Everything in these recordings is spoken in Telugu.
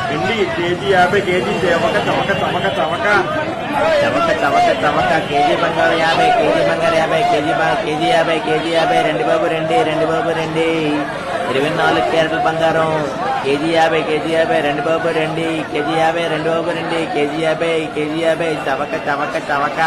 भिंडी केजी 50 केजी चवक चवक चवक चवक చవక చవక చవక కేజీ బంగారు 50 కేజీ బంగారు 50 కేజీ కేజీ 50 కేజీ 50 రెండు బాబు రండి 24 క్యారెట్ల బంగారం కేజీ 50 కేజీ 50 రెండు బాబు రండి కేజీ 50 రెండు బాబు రండి కేజీ 50 కేజీ 50 చవక చవక చవక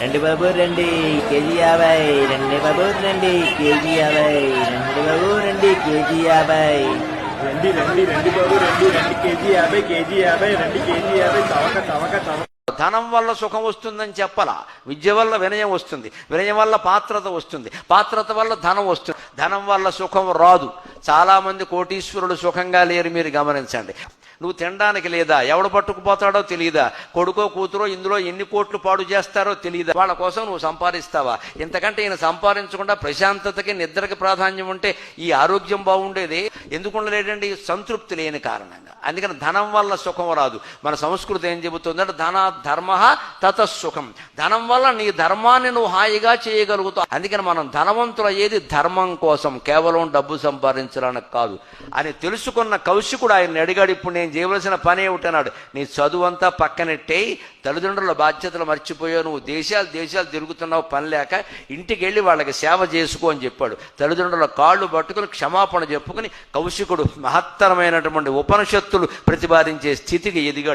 రెండు బాబు రండి కేజీ 50 రెండు బాబు రండి కేజీ 50 రెండు బాబు రండి కేజీ 50 रंडी रंडी रंडी बाबू रंडी रंडी केजी 50 केजी 50 रंडी केजी 50 चवक चवक चवक ధనం వల్ల సుఖం వస్తుందని చెప్పాల. విద్య వల్ల వినయం వస్తుంది, వినయం వల్ల పాత్రత వస్తుంది, పాత్రత వల్ల ధనం వస్తుంది. ధనం వల్ల సుఖం రాదు. చాలా మంది కోటీశ్వరులు సుఖంగా లేరు. మీరు గమనించండి. నువ్వు తినడానికి లేదా, ఎవడు పట్టుకుపోతాడో తెలియదా, కొడుకో కూతురో ఇందులో ఎన్ని కోట్లు పాడు చేస్తారో తెలియదా, వాళ్ళ కోసం నువ్వు సంపాదిస్తావా? ఇంతకంటే ఈయన సంపాదించకుండా ప్రశాంతతకి నిద్రకి ప్రాధాన్యం ఉంటే ఈ ఆరోగ్యం బాగుండేది. ఎందుకు ఉండలేదండి? సంతృప్తి లేని కారణంగా. అందుకని ధనం వల్ల సుఖం రాదు. మన సంస్కృతి ఏం చెబుతుందంటే ధన ధర్మ తతసుఖం. ధనం వల్ల నీ ధర్మాన్ని నువ్వు హాయిగా చేయగలుగుతావు. అందుకని మనం ధనవంతులు అయ్యేది ధర్మం కోసం, కేవలం డబ్బు సంపాదించడానికి కాదు అని తెలుసుకున్న కౌశికుడు ఆయన అడిగాడు, ఇప్పుడు నేను చేయవలసిన పని ఏమిటన్నాడు. నీ చదువంతా పక్కనెట్టే, తల్లిదండ్రుల బాధ్యతలు మర్చిపోయావు, నువ్వు దేశాలు దేశాలు తిరుగుతున్నావు పని లేక, ఇంటికి వెళ్ళి వాళ్ళకి సేవ చేసుకో అని చెప్పాడు. తల్లిదండ్రుల కాళ్ళు పట్టుకుని క్షమాపణ చెప్పుకుని కౌశికుడు మహత్తరమైనటువంటి ఉపనిషత్తులు ప్రతిపాదించే స్థితికి ఎదిగాడు.